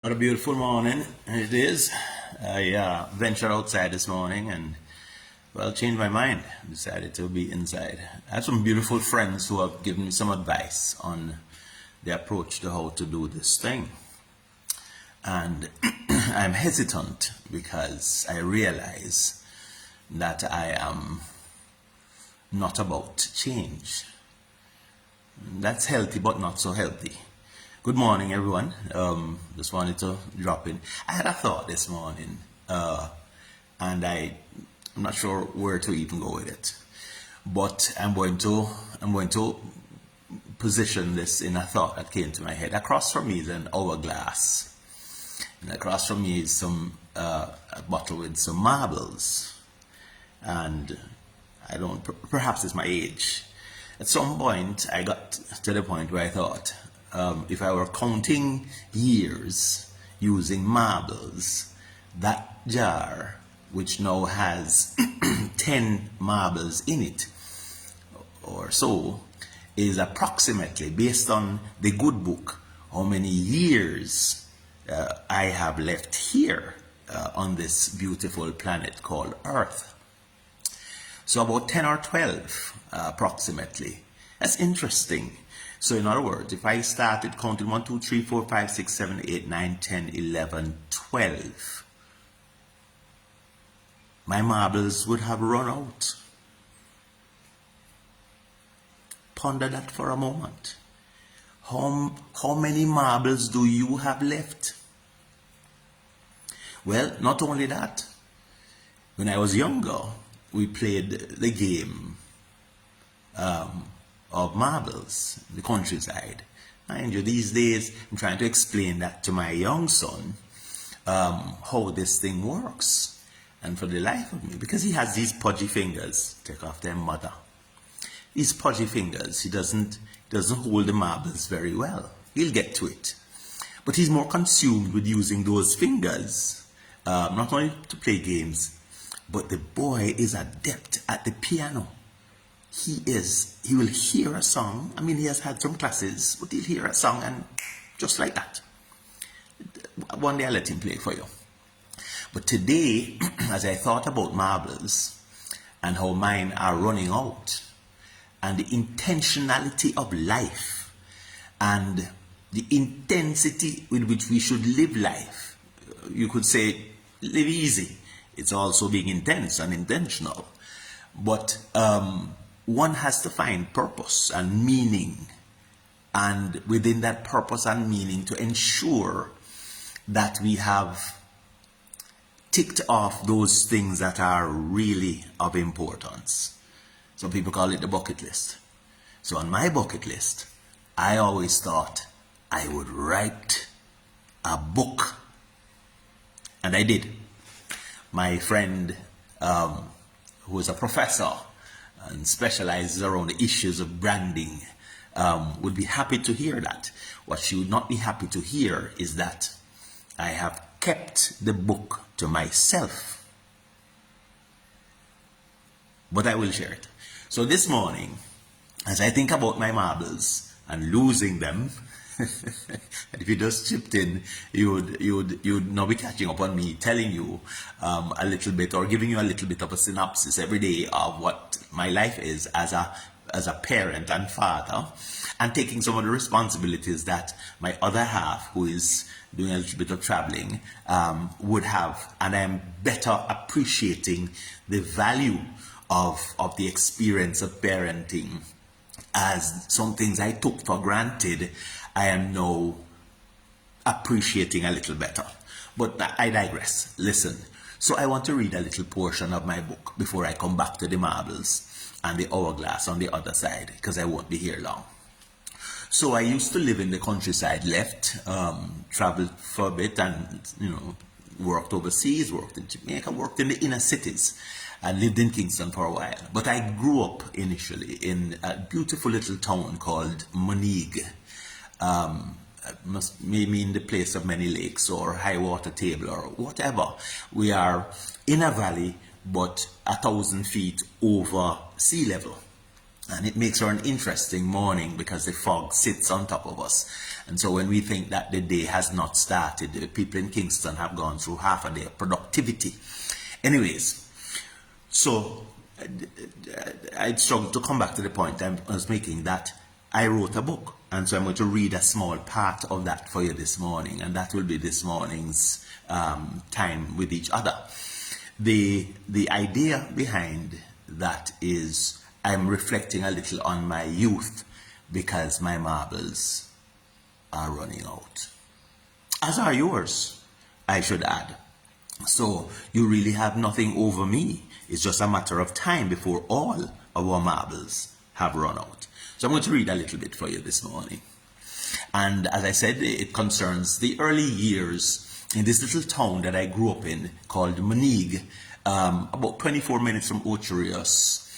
What a beautiful morning it is. I ventured outside this morning and, well, changed my mind. Decided to be inside. I have some beautiful friends who have given me some advice on the approach to how to do this thing. And I'm hesitant because I realize that I am not about change. That's healthy, but not so healthy. Good morning, everyone. Just wanted to drop in. I had a thought this morning, and I'm not sure where to even go with it. But I'm going to position this in a thought that came to my head. Across from me is an hourglass, and across from me is some a bottle with some marbles, and I don't. Perhaps it's my age. At some point, I got to the point where I thought, if I were counting years using marbles, that jar, which now has 10 marbles in it or so, is approximately, based on the good book, how many years I have left here on this beautiful planet called Earth. So about 10 or 12 approximately. That's interesting. So in other words, if I started counting 1, 2, 3, 4, 5, 6, 7, 8, 9, 10, 11, 12, my marbles would have run out. Ponder that for a moment. How many marbles do you have left? Well, not only that. When I was younger, we played the game of marbles, the countryside. Mind you, these days, I'm trying to explain that to my young son, how this thing works. And for the life of me, because he has these pudgy fingers, take off their mother. These pudgy fingers, he doesn't hold the marbles very well. He'll get to it. But he's more consumed with using those fingers, not only to play games, but the boy is adept at the piano. He will hear a song. I mean, he has had some classes, but he'll hear a song and just like that. One day I'll let him play it for you. But today, as I thought about marbles and how mine are running out, and the intentionality of life, and the intensity with which we should live life, you could say, live easy. It's also being intense and intentional. But one has to find purpose and meaning, and within that purpose and meaning to ensure that we have ticked off those things that are really of importance. Some people call it the bucket list. So on my bucket list, I always thought I would write a book. And I did. My friend, who is a professor and specializes around the issues of branding, would be happy to hear that. What she would not be happy to hear is that I have kept the book to myself. But I will share it. So this morning, as I think about my marbles and losing them, if you just chipped in, you would now be catching up on me, telling you a little bit, or giving you a little bit of a synopsis every day of what my life is as a parent and father, and taking some of the responsibilities that my other half, who is doing a little bit of traveling, would have. And I'm better appreciating the value of the experience of parenting, as some things I took for granted, I am now appreciating a little better. But I digress. Listen. So I want to read a little portion of my book before I come back to the marbles and the hourglass on the other side, because I won't be here long. So I used to live in the countryside, traveled for a bit, and worked overseas, worked in Jamaica, worked in the inner cities, and lived in Kingston for a while. But I grew up initially in a beautiful little town called Moneague. May mean the place of many lakes, or high water table, or whatever. We are in a valley, but 1,000 feet over sea level. And it makes for an interesting morning because the fog sits on top of us. And so when we think that the day has not started, the people in Kingston have gone through half a day of productivity. Anyways, so I struggled to come back to the point I was making, that I wrote a book. And so I'm going to read a small part of that for you this morning. And that will be this morning's time with each other. The idea behind that is I'm reflecting a little on my youth because my marbles are running out. As are yours, I should add. So you really have nothing over me. It's just a matter of time before all of our marbles have run out. So I'm going to read a little bit for you this morning. And as I said, it concerns the early years in this little town that I grew up in called Moneague, about 24 minutes from Ocherius.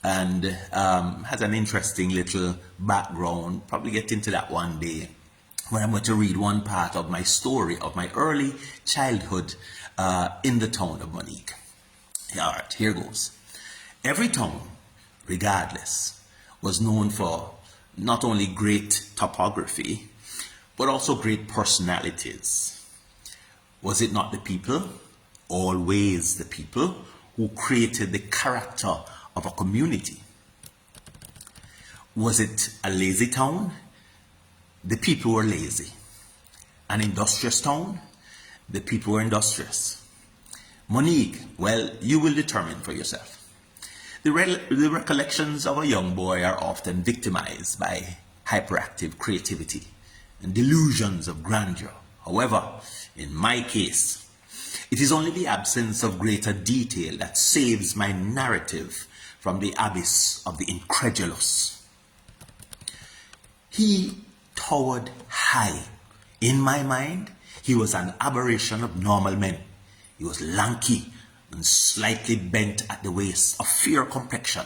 And has an interesting little background. Probably get into that one day when I'm going to read one part of my story of my early childhood in the town of Moneague. All right, here goes. Every town, regardless, was known for not only great topography, but also great personalities. Was it not the people, always the people, who created the character of a community? Was it a lazy town? The people were lazy. An industrious town? The people were industrious. Moneague, well, you will determine for yourself. The recollections of a young boy are often victimized by hyperactive creativity and delusions of grandeur. However, in my case, it is only the absence of greater detail that saves my narrative from the abyss of the incredulous. He towered high. In my mind, he was an aberration of normal men. He was lanky and slightly bent at the waist, of fair complexion,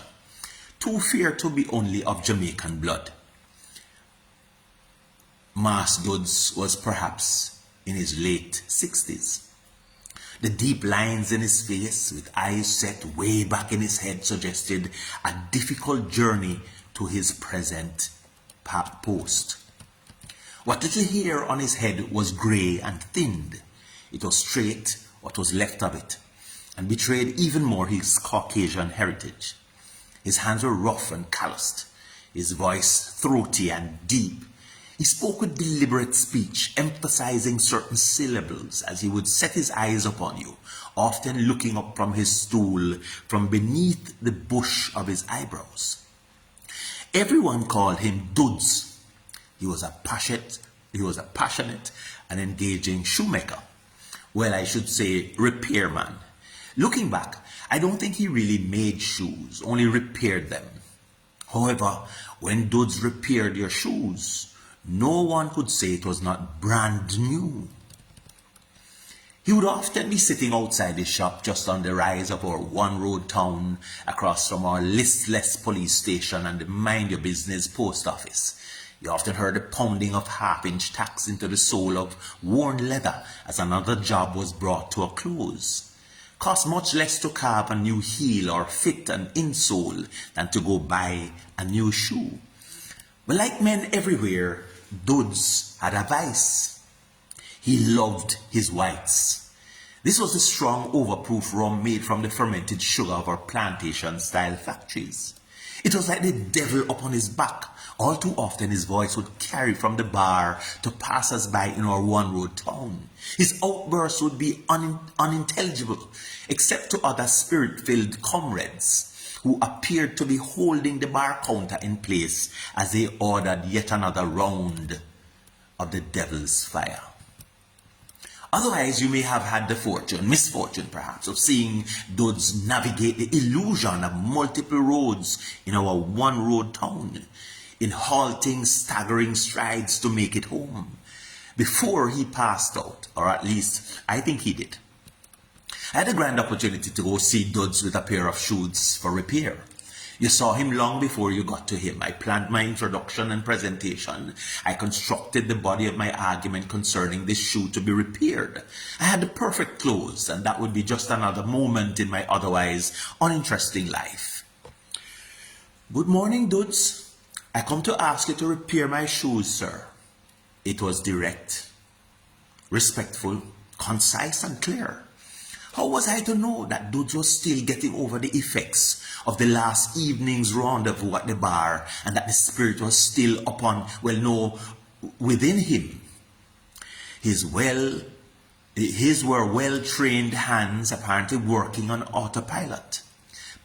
too fair to be only of Jamaican blood. Mas Dodds was perhaps in his late 60s. The deep lines in his face, with eyes set way back in his head, suggested a difficult journey to his present post. What little hair on his head was grey and thinned. It was straight, what was left of it, and betrayed even more his Caucasian heritage. His hands were rough and calloused, his voice throaty and deep. He spoke with deliberate speech, emphasizing certain syllables as he would set his eyes upon you, often looking up from his stool from beneath the bush of his eyebrows. Everyone called him Dodds. He was a passionate and engaging shoemaker. Well, I should say repairman. Looking back, I don't think he really made shoes, only repaired them. However, when Dodds repaired your shoes, no one could say it was not brand new. He would often be sitting outside his shop just on the rise of our one-road town, across from our listless police station and the mind-your-business post office. You often heard the pounding of half-inch tacks into the sole of worn leather as another job was brought to a close. Cost much less to carve a new heel or fit an insole than to go buy a new shoe. But like men everywhere, Dodds had a vice. He loved his whites. This was the strong, overproof rum made from the fermented sugar of our plantation-style factories. It was like the devil upon his back. All too often his voice would carry from the bar to passers-by in our one-road town. His outbursts would be unintelligible, except to other spirit-filled comrades who appeared to be holding the bar counter in place as they ordered yet another round of the devil's fire. Otherwise, you may have had the misfortune perhaps, of seeing Dodds navigate the illusion of multiple roads in our one-road town, in halting, staggering strides to make it home, before he passed out, or at least I think he did. I had a grand opportunity to go see Dodds with a pair of shoes for repair. You saw him long before you got to him. I planned my introduction and presentation. I constructed the body of my argument concerning this shoe to be repaired. I had the perfect clothes, and that would be just another moment in my otherwise uninteresting life. Good morning, dudes. I come to ask you to repair my shoes, sir. It was direct, respectful, concise, and clear. How was I to know that Dudes was still getting over the effects of the last evening's rendezvous at the bar, and that the spirit was still upon, well, no, within him? His were well-trained hands apparently working on autopilot,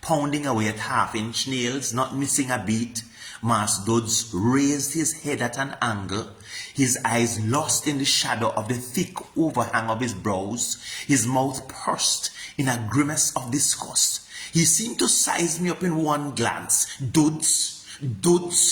pounding away at half-inch nails, not missing a beat. Mas Duds raised his head at an angle, his eyes lost in the shadow of the thick overhang of his brows, his mouth pursed in a grimace of disgust. He seemed to size me up in one glance. Dudes,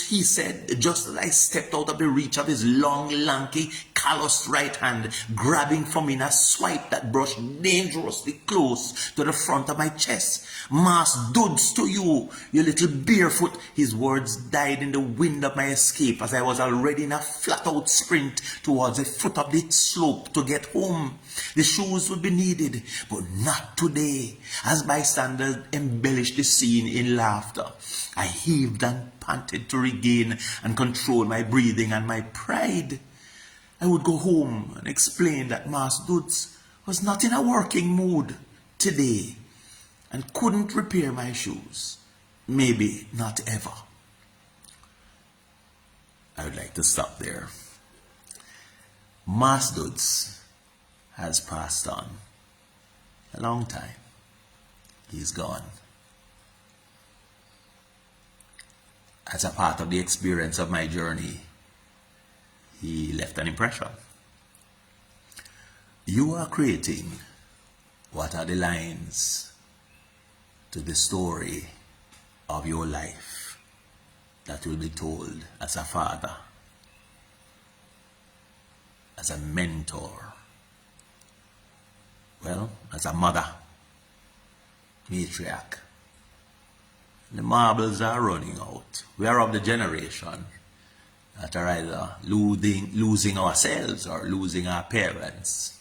he said, just as I stepped out of the reach of his long, lanky, calloused right hand, grabbing for me in a swipe that brushed dangerously close to the front of my chest. Mas Duds to you, you little barefoot. His words died in the wind of my escape as I was already in a flat-out sprint towards the foot of the slope to get home. The shoes would be needed, but not today. As bystanders embellished the scene in laughter, I heaved and panted to regain and control my breathing and my pride. I would go home and explain that Mas Duds was not in a working mood today and couldn't repair my shoes. Maybe not ever. I would like to stop there. Mas Duds has passed on a long time. He's gone. As a part of the experience of my journey, he left an impression. You are creating what are the lines to the story of your life that will be told as a father, as a mentor, well, as a mother, matriarch. The marbles are running out. We are of the generation that are either losing ourselves or losing our parents.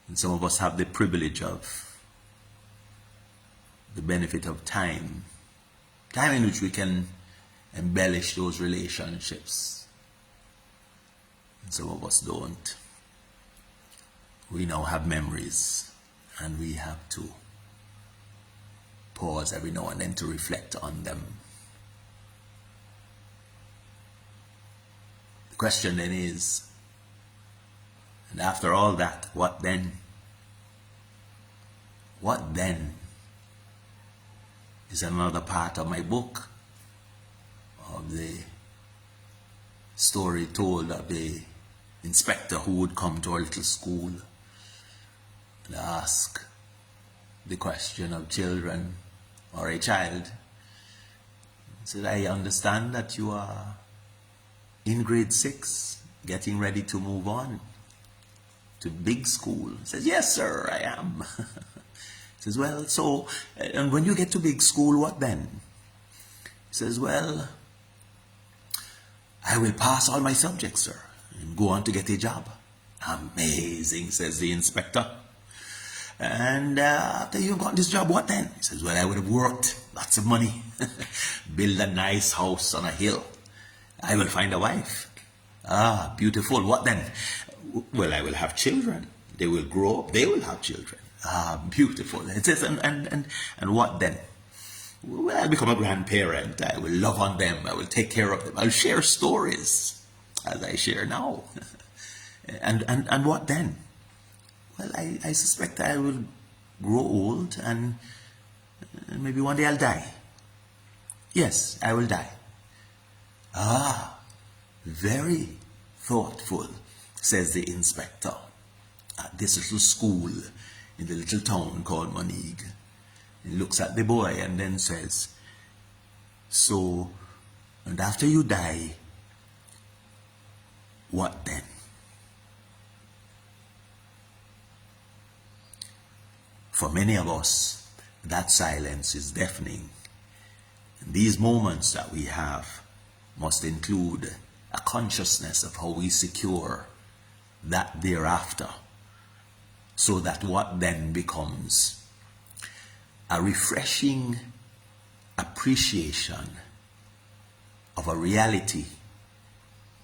And some of us have the privilege of the benefit of time in which we can embellish those relationships. And some of us don't. We now have memories, and we have to pause every now and then to reflect on them. The question then is, and after all that, what then? What then is another part of my book, of the story told of the inspector who would come to our little school and ask the question of children, or a child. He said, I understand that you are in grade 6, getting ready to move on to big school. He says, yes, sir, I am. He says, well, so, and when you get to big school, what then? He says, well, I will pass all my subjects, sir, and go on to get a job. Amazing, says the inspector. And after you've got this job, what then? He says, well, I would have worked, lots of money, build a nice house on a hill. I will find a wife. Ah, beautiful. What then? Well, I will have children. They will grow up. They will have children. Ah, beautiful. It says, and what then? Well, I'll become a grandparent. I will love on them. I will take care of them. I'll share stories as I share now. and what then? Well, I suspect I will grow old and maybe one day I'll die. Yes, I will die. Ah, very thoughtful, says the inspector at this little school in the little town called Monig. He looks at the boy and then says, so, and after you die, what then? For many of us, that silence is deafening. And these moments that we have must include a consciousness of how we secure that thereafter, so that what then becomes a refreshing appreciation of a reality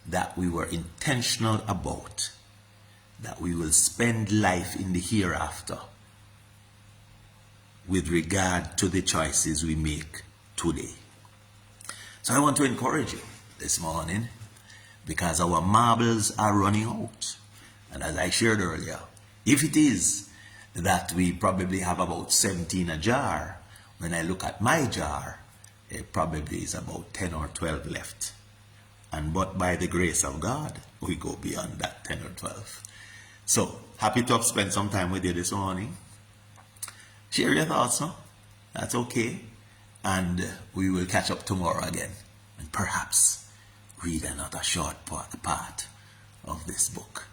that we were intentional about, that we will spend life in the hereafter with regard to the choices we make today. So I want to encourage you this morning, because our marbles are running out. And as I shared earlier, if it is that we probably have about 17 a jar, when I look at my jar, it probably is about 10 or 12 left. And but by the grace of God, we go beyond that 10 or 12. So, happy to have spent some time with you this morning. Share your thoughts, no? That's okay. And we will catch up tomorrow again. And perhaps read another short part of this book.